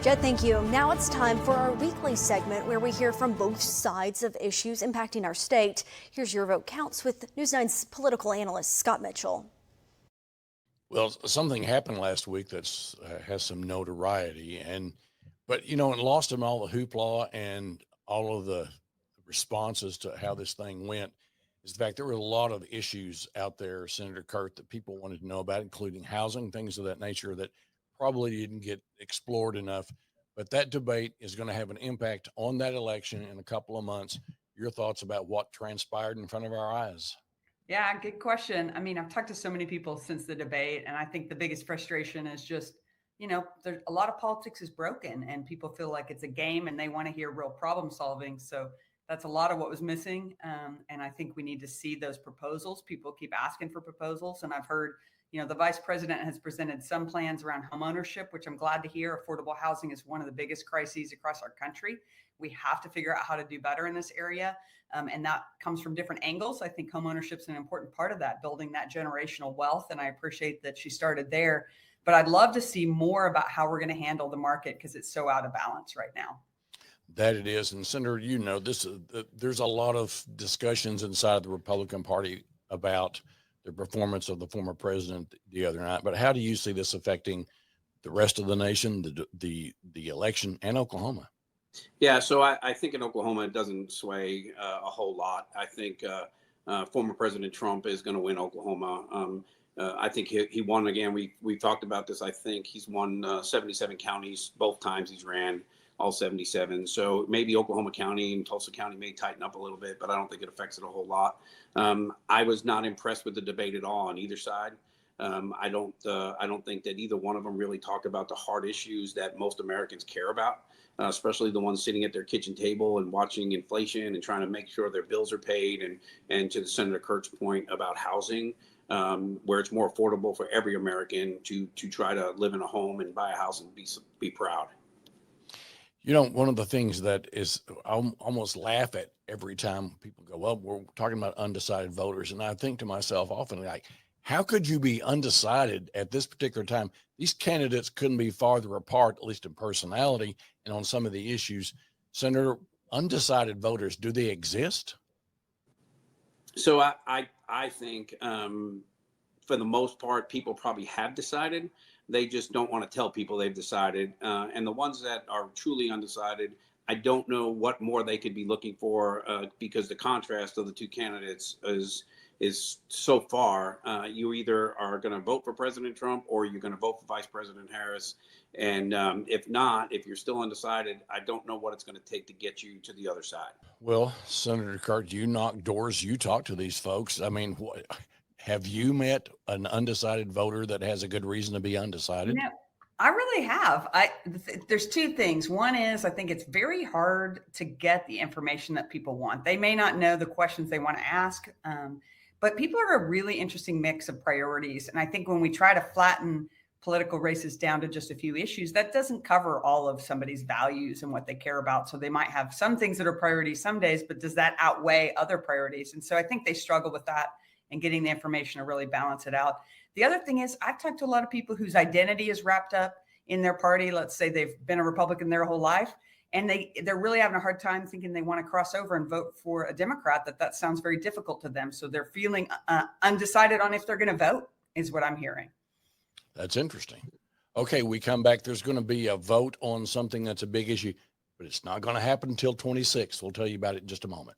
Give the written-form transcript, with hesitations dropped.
Jed, thank you. Now it's time for our weekly segment where we hear from both sides of issues impacting our state. Here's Your Vote Counts with News 9's political analyst, Scott Mitchell. Well, something happened last week that's has some notoriety, but it lost him all the hoopla and all of the responses to how this thing went. Is the fact there were a lot of issues out there, Senator Kirt, that people wanted to know about, including housing, things of that nature that probably didn't get explored enough. But that debate is going to have an impact on that election in a couple of months. Your thoughts about what transpired in front of our eyes? Yeah, good question. I mean, I've talked to so many people since the debate, and I think the biggest frustration is just, there's a lot of politics is broken and people feel like it's a game and they want to hear real problem solving. So that's a lot of what was missing. And I think we need to see those proposals. People keep asking for proposals. And I've heard, the vice president has presented some plans around home ownership, which I'm glad to hear. Affordable housing is one of the biggest crises across our country. We have to figure out how to do better in this area. And that comes from different angles. I think homeownership is an important part of that, building that generational wealth. And I appreciate that she started there. But I'd love to see more about how we're going to handle the market because it's so out of balance right now. That it is. And Senator, there's a lot of discussions inside the Republican Party about the performance of the former president the other night. But how do you see this affecting the rest of the nation, the election, and Oklahoma? Yeah, so I think in Oklahoma it doesn't sway a whole lot. I think former President Trump is going to win Oklahoma. I think he won again. We talked about this. I think he's won 77 counties both times he's ran, all 77. So maybe Oklahoma County and Tulsa County may tighten up a little bit, but I don't think it affects it a whole lot. I was not impressed with the debate at all on either side. I don't think that either one of them really talked about the hard issues that most Americans care about. Especially the ones sitting at their kitchen table and watching inflation and trying to make sure their bills are paid. And to the Senator Kirt's point about housing, where it's more affordable for every American to try to live in a home and buy a house and be proud. One of the things that is I almost laugh at every time people go, well, we're talking about undecided voters. And I think to myself often, like, how could you be undecided at this particular time? These candidates couldn't be farther apart, at least in personality and on some of the issues. Senator, undecided voters, do they exist? So I think for the most part, people probably have decided. They just don't want to tell people they've decided. And the ones that are truly undecided, I don't know what more they could be looking for because the contrast of the two candidates is so far, you either are going to vote for President Trump or you're going to vote for Vice President Harris. And if not, if you're still undecided, I don't know what it's going to take to get you to the other side. Well, Senator Kirt, you knock doors, you talk to these folks. I mean, have you met an undecided voter that has a good reason to be undecided? No, I really have. There's two things. One is I think it's very hard to get the information that people want. They may not know the questions they want to ask. But people are a really interesting mix of priorities. And I think when we try to flatten political races down to just a few issues, that doesn't cover all of somebody's values and what they care about. So they might have some things that are priorities some days, but does that outweigh other priorities? And so I think they struggle with that and getting the information to really balance it out. The other thing is I've talked to a lot of people whose identity is wrapped up in their party. Let's say they've been a Republican their whole life. And they're really having a hard time thinking they want to cross over and vote for a Democrat, that sounds very difficult to them. So they're feeling undecided on if they're going to vote is what I'm hearing. That's interesting. Okay, we come back. There's going to be a vote on something that's a big issue, but it's not going to happen until 26. We'll tell you about it in just a moment.